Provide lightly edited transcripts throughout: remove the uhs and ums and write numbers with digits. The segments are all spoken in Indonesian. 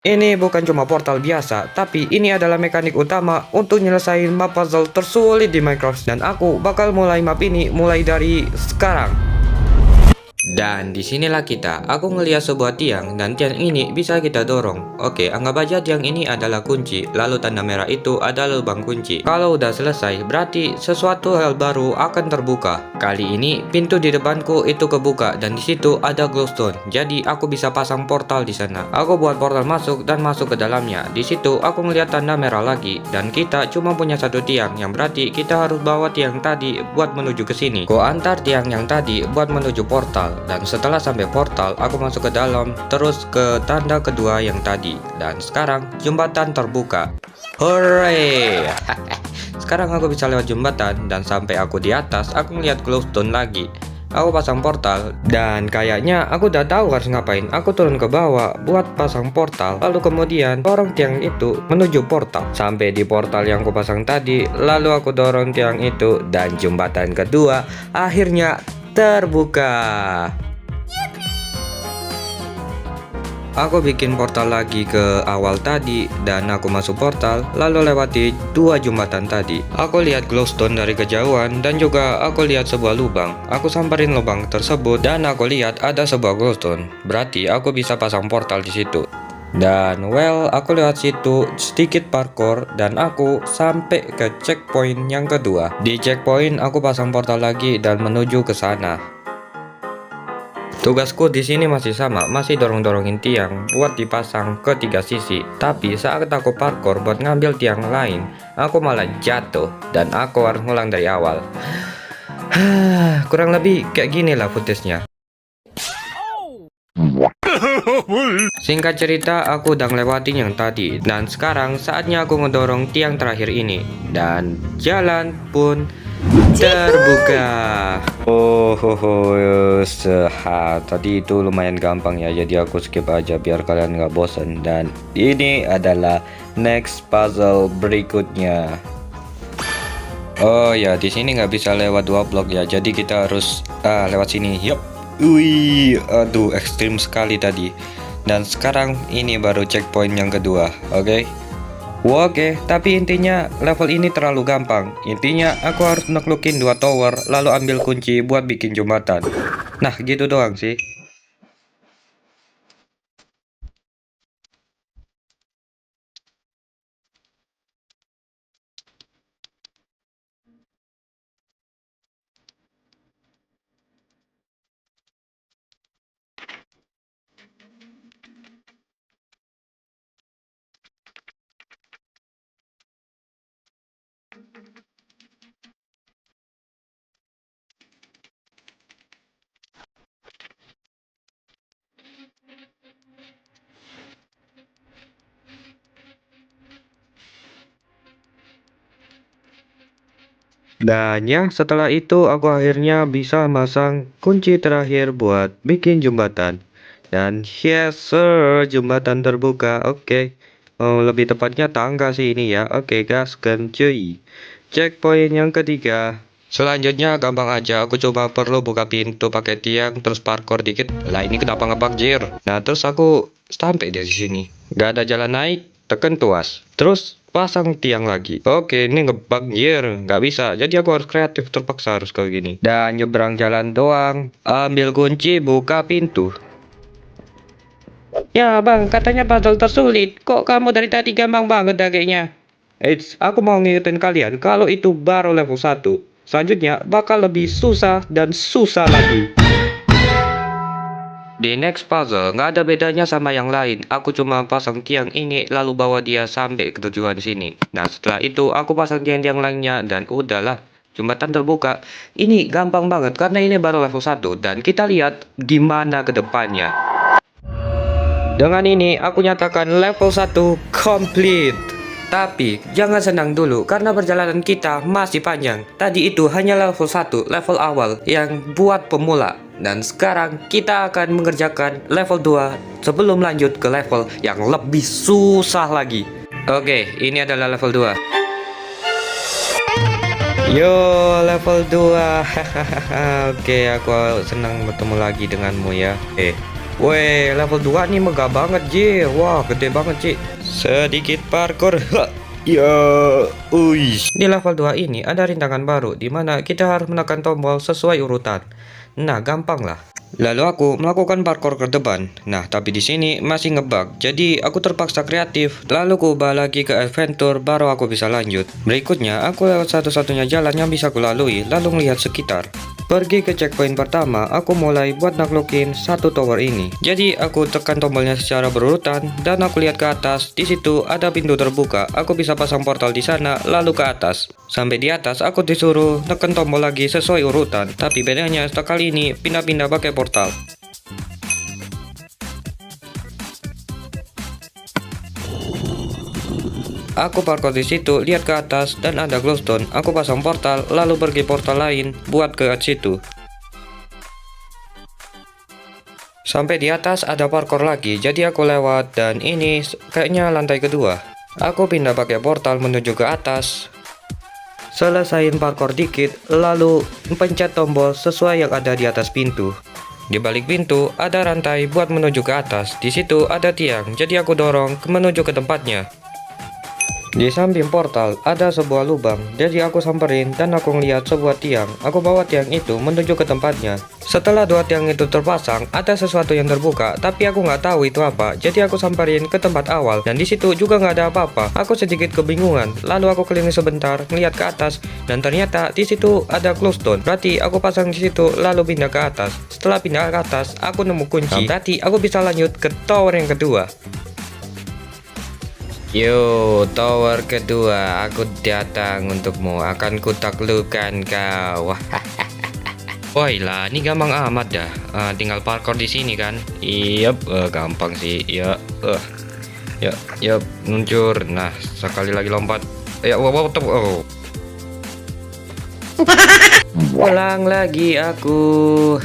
Ini bukan cuma portal biasa, tapi ini adalah mekanik utama untuk nyelesain map puzzle tersulit di Minecraft. Dan aku bakal mulai map ini mulai dari sekarang. Dan disinilah kita, aku ngelihat sebuah tiang dan tiang ini bisa kita dorong. Oke, anggap aja tiang ini adalah kunci, lalu tanda merah itu adalah lubang kunci. Kalau udah selesai, berarti sesuatu hal baru akan terbuka. Kali ini pintu di depanku itu kebuka dan di situ ada glowstone. Jadi aku bisa pasang portal di sana. Aku buat portal masuk dan masuk ke dalamnya. Di situ aku ngelihat tanda merah lagi dan kita cuma punya satu tiang, yang berarti kita harus bawa tiang tadi buat menuju ke sini. Ku antar tiang yang tadi buat menuju portal. Dan setelah sampai portal, aku masuk ke dalam, terus ke tanda kedua yang tadi. Dan sekarang jembatan terbuka. Hooray! Sekarang aku bisa lewat jembatan dan sampai aku di atas, aku ngeliat glowstone lagi. Aku pasang portal dan kayaknya aku udah tahu harus ngapain. Aku turun ke bawah buat pasang portal, lalu kemudian dorong tiang itu menuju portal. Sampai di portal yang aku pasang tadi, lalu aku dorong tiang itu dan jembatan kedua akhirnya terbuka. Aku bikin portal lagi ke awal tadi dan aku masuk portal lalu lewati dua jembatan tadi. Aku lihat glowstone dari kejauhan dan juga aku lihat sebuah lubang. Aku samperin lubang tersebut dan aku lihat ada sebuah glowstone. Berarti aku bisa pasang portal di situ. Dan aku lewat situ sedikit parkour dan aku sampai ke checkpoint yang kedua. Di checkpoint aku pasang portal lagi dan menuju ke sana. Tugasku di sini masih sama, masih dorong-dorongin tiang buat dipasang ke tiga sisi. Tapi saat aku parkour buat ngambil tiang lain, aku malah jatuh dan aku harus ngulang dari awal. Kurang lebih kayak gini lah footage-nya. Singkat cerita, aku udah ngelewatin yang tadi dan sekarang saatnya aku ngedorong tiang terakhir ini dan jalan pun terbuka. Tadi itu lumayan gampang ya, jadi aku skip aja biar kalian nggak bosen. Dan ini adalah next puzzle berikutnya. Oh ya, di sini nggak bisa lewat dua blok ya, jadi kita harus lewat sini. Yup. Wih, aduh ekstrim sekali tadi. Dan sekarang ini baru checkpoint yang kedua, oke? Oke, tapi intinya level ini terlalu gampang. Intinya aku harus naklukin dua tower, lalu ambil kunci buat bikin jembatan. Nah, gitu doang sih. Dan ya, setelah itu aku akhirnya bisa masang kunci terakhir buat bikin jembatan. Dan yes sir, jembatan terbuka. Oke. Oh, lebih tepatnya tangga sih ini ya. Oke, gaskan cuy. Checkpoint yang ketiga. Selanjutnya gampang aja, aku coba perlu buka pintu pakai tiang terus parkour dikit. Lah ini kenapa ngebug jir? Nah, terus aku sampai di sini. Gak ada jalan naik, tekan tuas. Terus pasang tiang lagi. Oke, ini ngebug jir, nggak bisa. Jadi aku harus kreatif, terpaksa harus kayak gini. Dan nyebrang jalan doang. Ambil kunci, buka pintu. Ya bang, katanya puzzle tersulit. Kok kamu dari tadi gampang banget kayaknya? Eits, aku mau ngingetin kalian kalau itu baru level 1. Selanjutnya bakal lebih susah dan susah lagi. Di next puzzle nggak ada bedanya sama yang lain. Aku cuma pasang tiang ini lalu bawa dia sampai ke tujuan sini. Nah setelah itu aku pasang tiang-tiang lainnya dan udahlah. Jembatan terbuka. Ini gampang banget karena ini baru level 1 dan kita lihat gimana ke depannya. Dengan ini aku nyatakan level 1 complete. Tapi jangan senang dulu karena perjalanan kita masih panjang. Tadi itu hanya level 1, level awal yang buat pemula. Dan sekarang kita akan mengerjakan level 2 sebelum lanjut ke level yang lebih susah lagi. Oke, ini adalah level 2. Yo, level 2. Oke, aku senang bertemu lagi denganmu ya. Weh, level 2 nih megah banget, Jir. Wah, gede banget, Ci. Sedikit parkour. Ha. Ya, uish. Di level 2 ini ada rintangan baru di mana kita harus menekan tombol sesuai urutan. Nah, gampang lah. Lalu aku melakukan parkour ke depan. Nah, tapi di sini masih ngebug. Jadi aku terpaksa kreatif. Lalu aku ubah lagi ke adventure, baru aku bisa lanjut. Berikutnya, aku lewat satu-satunya jalan yang bisa aku lalui, lalu melihat sekitar. Pergi ke checkpoint pertama, aku mulai buat naklukin satu tower ini. Jadi aku tekan tombolnya secara berurutan dan aku lihat ke atas. Di situ ada pintu terbuka. Aku bisa pasang portal di sana, lalu ke atas. Sampai di atas, aku disuruh tekan tombol lagi sesuai urutan. Tapi bedanya kali ini pindah-pindah pakai portal. Aku parkour di situ, lihat ke atas dan ada glowstone. Aku pasang portal, lalu pergi portal lain buat ke situ. Sampai di atas ada parkour lagi, jadi aku lewat dan ini kayaknya lantai kedua. Aku pindah pakai portal menuju ke atas. Selesain parkour dikit, lalu pencet tombol sesuai yang ada di atas pintu. Di balik pintu ada rantai buat menuju ke atas. Di situ ada tiang, jadi aku dorong menuju ke tempatnya. Di samping portal ada sebuah lubang, jadi aku samperin dan aku ngeliat sebuah tiang. Aku bawa tiang itu menuju ke tempatnya. Setelah dua tiang itu terpasang, ada sesuatu yang terbuka, tapi aku nggak tahu itu apa. Jadi aku samperin ke tempat awal dan di situ juga nggak ada apa-apa. Aku sedikit kebingungan. Lalu aku keliling sebentar, ngeliat ke atas dan ternyata di situ ada glowstone. Berarti aku pasang di situ lalu pindah ke atas. Setelah pindah ke atas, aku nemu kunci. Berarti aku bisa lanjut ke tower yang kedua. Yo, tower kedua, aku datang untukmu. Akan kutaklukkan kau. Woi lah, ini gampang amat dah. Tinggal parkour di sini kan? Yep, gampang sih. Ya, yuk, meluncur. Nah, sekali lagi lompat. Ya, wow. Ulang lagi aku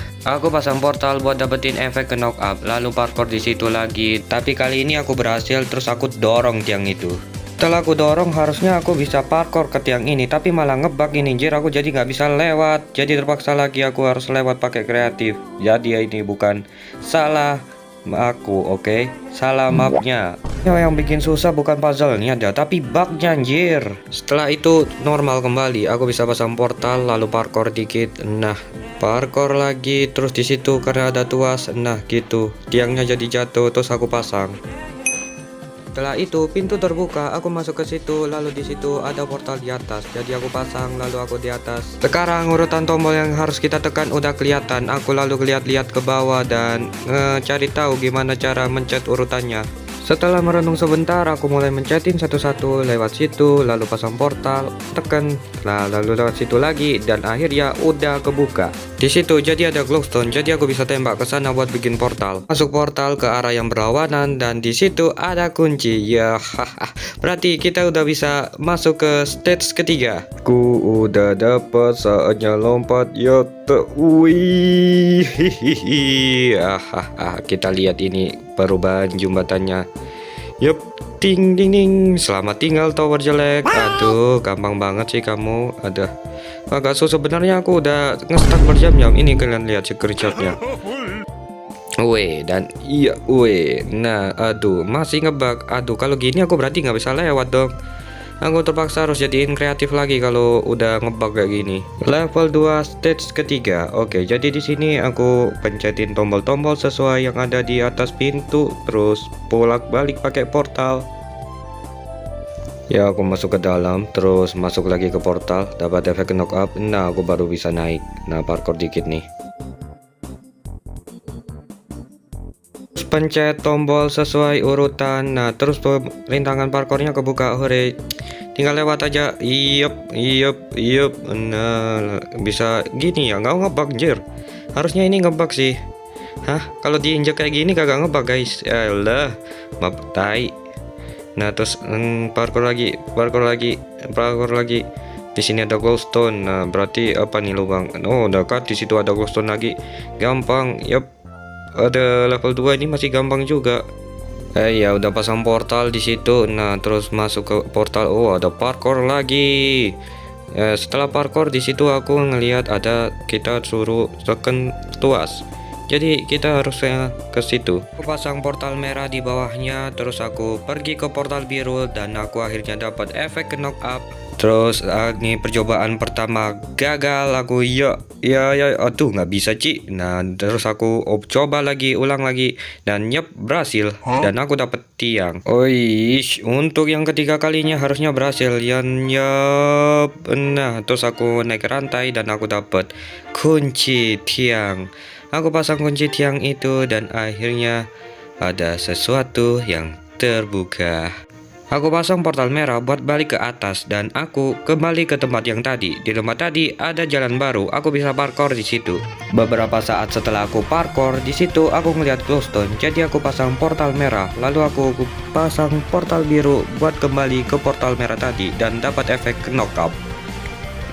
pasang portal buat dapetin efek ke knock up, lalu parkour di situ lagi. Tapi kali ini aku berhasil, terus aku dorong tiang itu. Setelah aku dorong, harusnya aku bisa parkour ke tiang ini, tapi malah ngebug ini, anjir. Aku jadi nggak bisa lewat, jadi terpaksa lagi aku harus lewat pakai kreatif. Jadi ini bukan salah aku, oke? Salah mapnya. Yang bikin susah bukan puzzle-nya ada, tapi bugnya, anjir. Setelah itu normal kembali, aku bisa pasang portal lalu parkour dikit. Nah, parkour lagi terus di situ karena ada tuas. Nah, gitu. Tiangnya jadi jatuh terus aku pasang. Setelah itu pintu terbuka, aku masuk ke situ, lalu di situ ada portal di atas. Jadi aku pasang, lalu aku di atas. Sekarang urutan tombol yang harus kita tekan udah kelihatan. Aku lalu lihat-lihat ke bawah dan cari tahu gimana cara mencet urutannya. Setelah merenung sebentar, aku mulai mencetin satu-satu lewat situ, lalu pasang portal, tekan, lalu lewat situ lagi, dan akhirnya udah kebuka. Di situ jadi ada glowstone, jadi aku bisa tembak ke sana buat bikin portal. Masuk portal ke arah yang berlawanan, dan di situ ada kunci. Ya, haha. Berarti kita udah bisa masuk ke stage ketiga. Ku udah dapat saatnya lompat, ya wih. Kita lihat ini perubahan jembatannya. Yup, ting ding ding. Selamat tinggal tower jelek. Aduh, gampang banget sih kamu. Ada agak susah sebenarnya. Aku udah nge-stuck berjam-jam. Ini kalian lihat screenshotnya. Weh, dan iya, weh. Nah, aduh, masih ngebug. Aduh, kalau gini aku berarti nggak bisa lewat dong. Aku terpaksa harus jadiin kreatif lagi kalau udah ngebug kayak gini. Level 2 stage ketiga. Oke, jadi di sini aku pencetin tombol-tombol sesuai yang ada di atas pintu, terus bolak-balik pakai portal. Ya, aku masuk ke dalam, terus masuk lagi ke portal, dapat efek knock up. Nah, aku baru bisa naik. Nah, parkour dikit nih. Pencet tombol sesuai urutan. Nah, terus rintangan parkournya kebuka. Hore, tinggal lewat aja. Yup. Nah, bisa gini ya, nggak ngebug, anjir. Harusnya ini ngebug sih. Hah, kalau diinjak kayak gini kagak ngebug, guys. Alah, maaf tai. Nah, terus parkour lagi. Di sini ada glowstone. Nah, berarti apa nih lubang? Oh, dekat di situ ada glowstone lagi. Gampang. Yup. Ada level 2 ini masih gampang juga. Ya udah pasang portal di situ. Nah, terus masuk ke portal. Oh, ada parkour lagi. Setelah parkour di situ aku ngelihat ada kita suruh tekan tuas. Jadi kita harus ke situ. Aku pasang portal merah di bawahnya, terus aku pergi ke portal biru dan aku akhirnya dapat efek knock up. Terus ini percobaan pertama gagal, aku ya aduh nggak bisa Ci. Nah terus aku coba lagi, ulang lagi, dan yep berhasil. Dan aku dapat tiang. Oish, untuk yang ketiga kalinya harusnya berhasil. Yup. Nah terus aku naik ke rantai dan aku dapat kunci tiang. Aku pasang kunci tiang itu dan akhirnya ada sesuatu yang terbuka. Aku pasang portal merah buat balik ke atas dan aku kembali ke tempat yang tadi. Di tempat tadi ada jalan baru, aku bisa parkour di situ. Beberapa saat setelah aku parkour di situ, aku ngeliat glowstone. Jadi aku pasang portal merah, lalu aku pasang portal biru buat kembali ke portal merah tadi dan dapat efek knockout.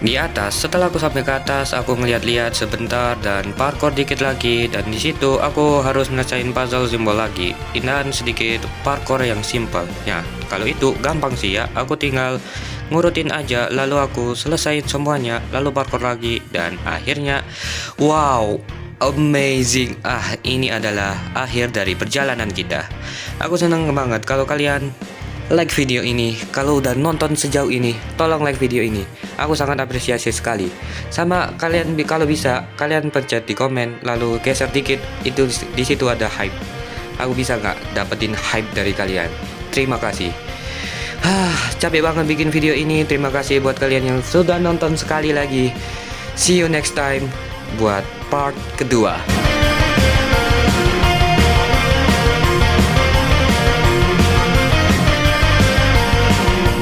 Di atas, setelah aku sampai ke atas, aku ngeliat-liat sebentar dan parkour dikit lagi, dan di situ aku harus menyelesaikan puzzle simbol lagi. Dan sedikit parkour yang simple. Ya, kalau itu gampang sih ya. Aku tinggal ngurutin aja, lalu aku selesaiin semuanya, lalu parkour lagi, dan akhirnya wow, amazing. Ini adalah akhir dari perjalanan kita. Aku seneng banget kalau kalian like video ini. Kalau udah nonton sejauh ini, tolong like video ini. Aku sangat apresiasi sekali. Sama kalian kalau bisa kalian pencet di komen lalu geser dikit, itu di situ ada hype. Aku bisa nggak dapetin hype dari kalian? Terima kasih. Capek banget bikin video ini. Terima kasih buat kalian yang sudah nonton sekali lagi. See you next time buat part kedua.